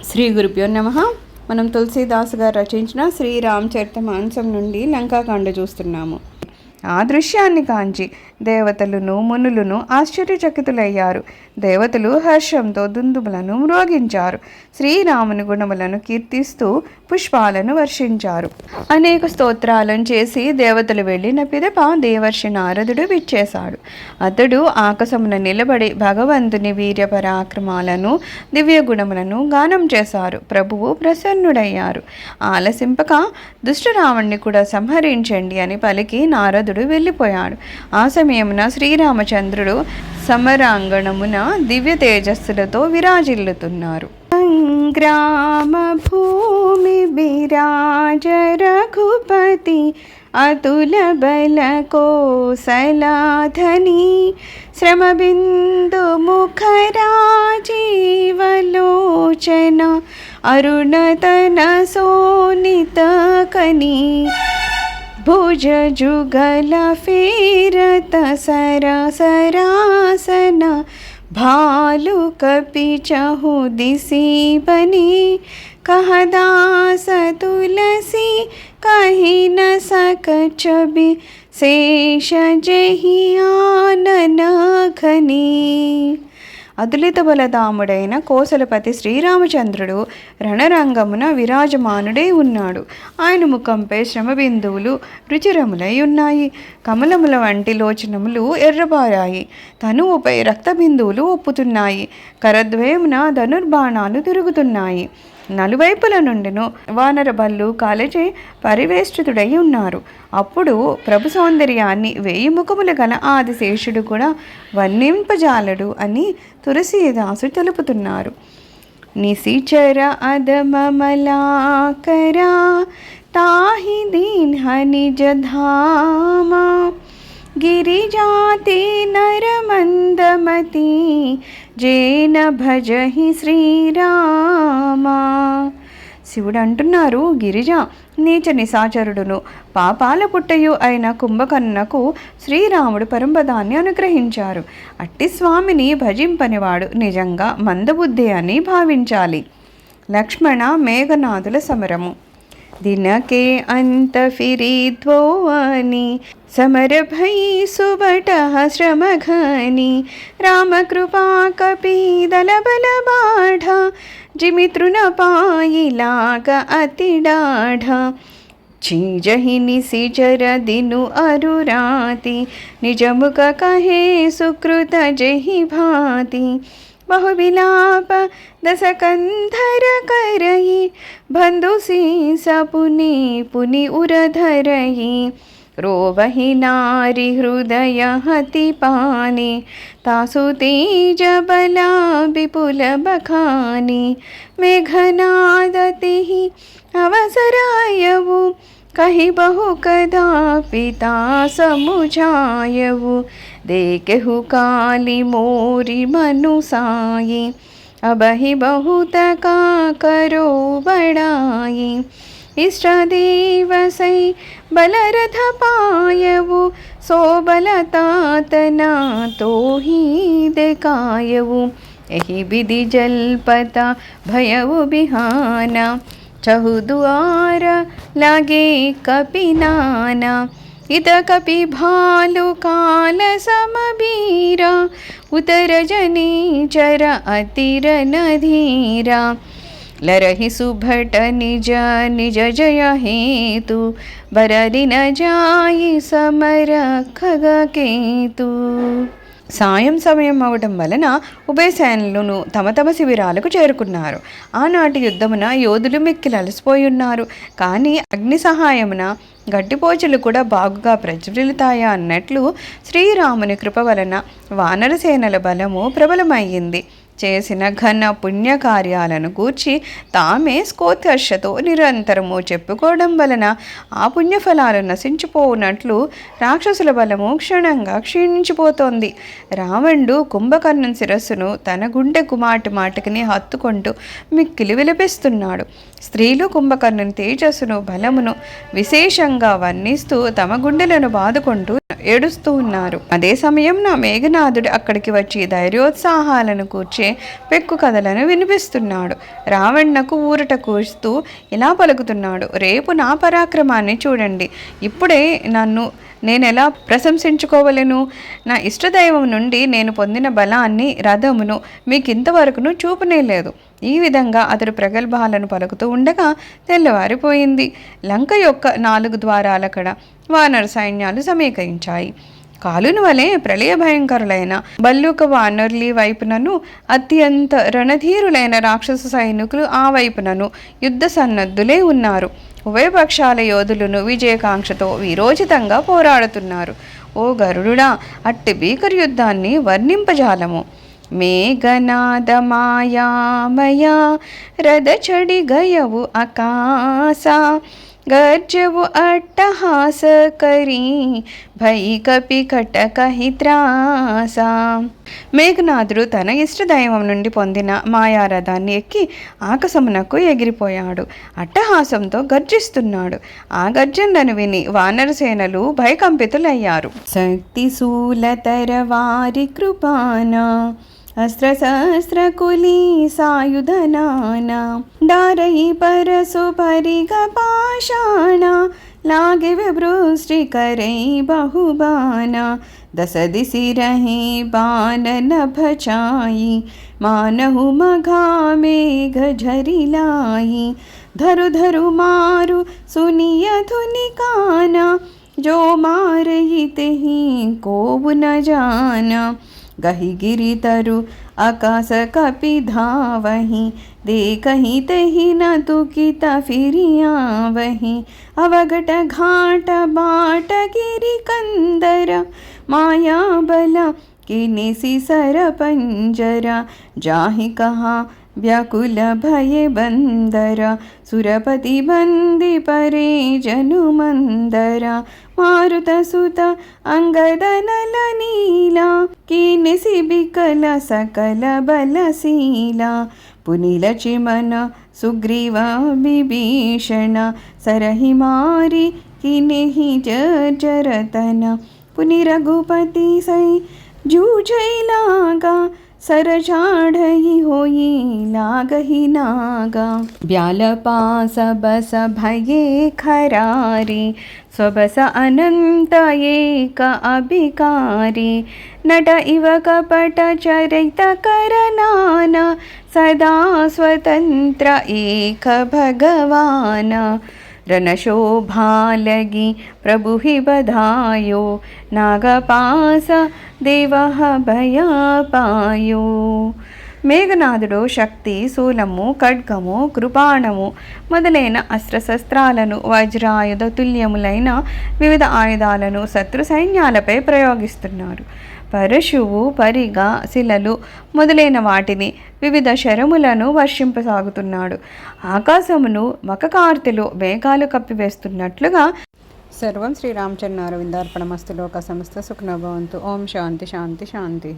శ్రీ గురుభ్యో నమః. మనం తులసీదాస్ గారు రచించిన శ్రీరామచరితమానసం నుండి లంకాకాండ చూస్తున్నాము. ఆ దృశ్యాన్ని కాంచి దేవతలను మునులను ఆశ్చర్యచకితులయ్యారు. దేవతలు హర్షంతో దుందుబులను మ్రోగించారు. శ్రీరాముని గుణములను కీర్తిస్తూ పుష్పాలను వర్షించారు. అనేక స్తోత్రాలను చేసి దేవతలు వెళ్ళిన పిదప దేవర్షి నారదుడు విచ్చేశాడు. అతడు ఆకాశమున నిలబడి భగవంతుని వీర్య పరాక్రమాలను దివ్య గుణములను గానం చేశారు. ప్రభువు ప్రసన్నుడయ్యారు. ఆలసింపక దుష్టరావణ్ణి కూడా సంహరించండి అని పలికి నారదుడు వెళ్ళిపోయాడు. ఆ సమయమున శ్రీరామచంద్రుడు సమరాంగణమున దివ్య తేజస్సులతో విరాజిల్లుతున్నారు. సంగ్రామ భూమి విరాజ రఘుపతి అతుల బల కోసలాధని శ్రమ బిందు ముఖరాజీవలోచన అరుణతన సోనిత కని భుజ జుగల ఫేరత సరాసన भालू कपि चहु दिसी बनी कहदास तुलसी कही न सक छवि शेष जही आनन घनी. అతులిత బలధాముడైన కోసలపతి శ్రీరామచంద్రుడు రణరంగమున విరాజమానుడై ఉన్నాడు. ఆయన ముఖంపై శ్రమ బిందువులు రుచిరములై ఉన్నాయి. కమలముల వంటి లోచనములు ఎర్రబారాయి. తనువుపై రక్త బిందువులు ఒప్పుతున్నాయి. కరద్వయమున ధనుర్బాణాలు తిరుగుతున్నాయి. నలువైపుల నుండిను వానర బళ్ళు కాలచే పరివేష్టితుడై ఉన్నారు. అప్పుడు ప్రభు సౌందర్యాన్ని 1000 ముఖములు గల ఆదిశేషుడు కూడా వర్ణింపజాలడు అని తులసీదాసు తెలుపుతున్నారు. నిశిచర అదమమలాకరా తాహి దీన్హ నిజ ధామా గిరిజాతి నరమందమతి జేన భజహి శ్రీరామా. శివుడు అంటున్నారు, గిరిజ నీచ నిశాచరుడును పాపాల పుట్టయు అయిన కుంభకర్ణకు శ్రీరాముడు పరంపదాన్ని అనుగ్రహించారు. అట్టి స్వామిని భజింపనివాడు నిజంగా మందబుద్ధి అని భావించాలి. లక్ష్మణ మేఘనాథుల సమరము. दिनके अंत फिरी द्वोवानी समर भई सुबटः श्रम घनी राम कृपा कपि दल बल बाढ़ा जिमित्रु न पाई लाग अति डाढ़ा चीजहि निशिचर दिनु अरुराति निज मुख कहे सुकृत जहि भाति बहुविलाप दस कंधर करई बंधु शीस पुनि पुनि उरधरई रोवहि नारी हृदय हति पानी तासु तेज बला विपुल बखानी मेघनादति अवसरायवु कही बहु कदा पिता समुझायवु देखेहु काली मोरी मनुसाई अबहि बहुत का करो बड़ाई इष्ट देव सै बलरथ पायवु सो बलतातना तो ही देखायवु एहि विधि जलपता भयवु बिहाना चहुदुआर लागे कपिनाना इत कपि भालु काल समबीरा उतर जनी चर अतिर नधीरा लरहि सुभट निज निज जय हेतु बरदि न जाई समर खगकेतु. సాయం సమయం అవడం వలన ఉభయ సేనలను తమ తమ శిబిరాలకు చేరుకున్నారు. ఆనాటి యుద్ధమున యోధులు మిక్కిలి అలసిపోయి ఉన్నారు. కానీ అగ్ని సహాయమున గడ్డిపోచలు కూడా బాగుగా ప్రజ్వలితాయా అన్నట్లు శ్రీరాముని కృప వలన వానర సేనల బలము ప్రబలమయ్యింది. చేసిన ఘన పుణ్యకార్యాలను గూర్చి తామే స్కోత్కర్షతో నిరంతరము చెప్పుకోవడం వలన ఆ పుణ్యఫలాలు నశించిపోనట్లు రాక్షసుల బలము క్షణంగా క్షీణించిపోతోంది. రావణుడు కుంభకర్ణుని శిరస్సును తన గుండెకు మాటిని హత్తుకుంటూ మిక్కిలి విలపిస్తున్నాడు. స్త్రీలు కుంభకర్ణుని తేజస్సును బలమును విశేషంగా వర్ణిస్తూ తమ గుండెలను బాదుకుంటూ ఏడుస్తూ ఉన్నారు. అదే సమయం నా మేఘనాథుడు అక్కడికి వచ్చి ధైర్యోత్సాహాలను కూర్చే పెక్కు కథలను వినిపిస్తున్నాడు. రావణ్ణకు ఊరట కూస్తూ ఇలా పలుకుతున్నాడు: రేపు నా పరాక్రమాన్ని చూడండి. ఇప్పుడే నేనెలా ప్రశంసించుకోవలను? నా ఇష్టదైవం నుండి నేను పొందిన బలాన్ని, రథమును మీకింతవరకును చూపనేలేదు. ఈ విధంగా అతడు ప్రగల్భాలను పలుకుతూ ఉండగా తెల్లవారిపోయింది. లంక యొక్క 4 ద్వారాల కడ వానర సైన్యాలు సమీకరించాయి. కాలుని వలె ప్రళయ భయంకరులైన బల్లూక వానరులి వైపునను, అత్యంత రణధీరులైన రాక్షస సైనికులు ఆ వైపునను యుద్ధ సన్నద్ధులే ఉన్నారు. ఉభయపక్షాల యోధులను విజయకాంక్షతో వీరోచితంగా పోరాడుతున్నారు. ఓ గరుడా, అట్టి భీకర యుద్ధాన్ని వర్ణింపజాలము. మేఘనాద మాయామయా రథచడి గయవు ఆకాశ, గర్జవు అట్టహాస కరీ భై కపి కటకహి త్రాస. మేఘనాథుడు తన ఇష్టదైవం నుండి పొందిన మాయారథాన్ని ఎక్కి ఆకాశమునకు ఎగిరిపోయాడు. అట్టహాసంతో గర్జిస్తున్నాడు. ఆ గర్జనను విని వానరసేనలు భయకంపితులయ్యారు. శక్తి శూలతర వారి కృపానా, अस्त्रशस्त्रकुली सायुधनाना, डारई परसु परिग पाषाणा, लागे विभृष्टि करई बहुबाना, 10 दिशि रही बान नभ छाई, मानहु मघा मेघ झरिलाई, धरु धरु मारु सुनिय धुनि काना, जो मारई तेहि कोउ न जाना, गहि गिरि तरु आकाश कपि धावहि, देखहि तेहि न तुकित फिरिया वहि, अवघट घाट बाट गिरि कंदर, माया बल किनिसि सर पंजरा, जाहि कहा व्याकुल भय बंदर, सुरपति बंदी परे जनु मंदर, मारुत सुत अंगद नल नीला, किनिसि बिकल सकल बलशीला, पुनिल चिमन सुग्रीव विभीषण, सरहि मारि किनेहि जर्जरतन, पुनि रघुपति सै जूझै लागा, सर झाढ़ई होई लागहि नागा, ब्याल पास बस भये खरारी, स्वबस अनंत एक अभिकारी, नट इव कपट चरित करनाना, सदा स्वतंत्र एक भगवान, रणशोभा लगी प्रभु ही बधायो, नागपास देवः भया पायो. మేఘనాథుడు శక్తి, శూలము, ఖడ్గము, కృపాణము మొదలైన అస్త్రశస్త్రాలను, వజ్రాయుధ తుల్యములైన వివిధ ఆయుధాలను శత్రు సైన్యాలపై ప్రయోగిస్తున్నారు. పరశువు, పరిగ, శిలలు మొదలైన వాటిని, వివిధ శరములను వర్షింపసాగుతున్నాడు. ఆకాశమును మకకార్తెలు మేఘాలు కప్పివేస్తున్నట్లుగా. సర్వం శ్రీరామచంద్ర అరవిందార్పణమస్తు. లోక సమస్త సుఖినో భవంతు. ఓం శాంతి శాంతి శాంతి.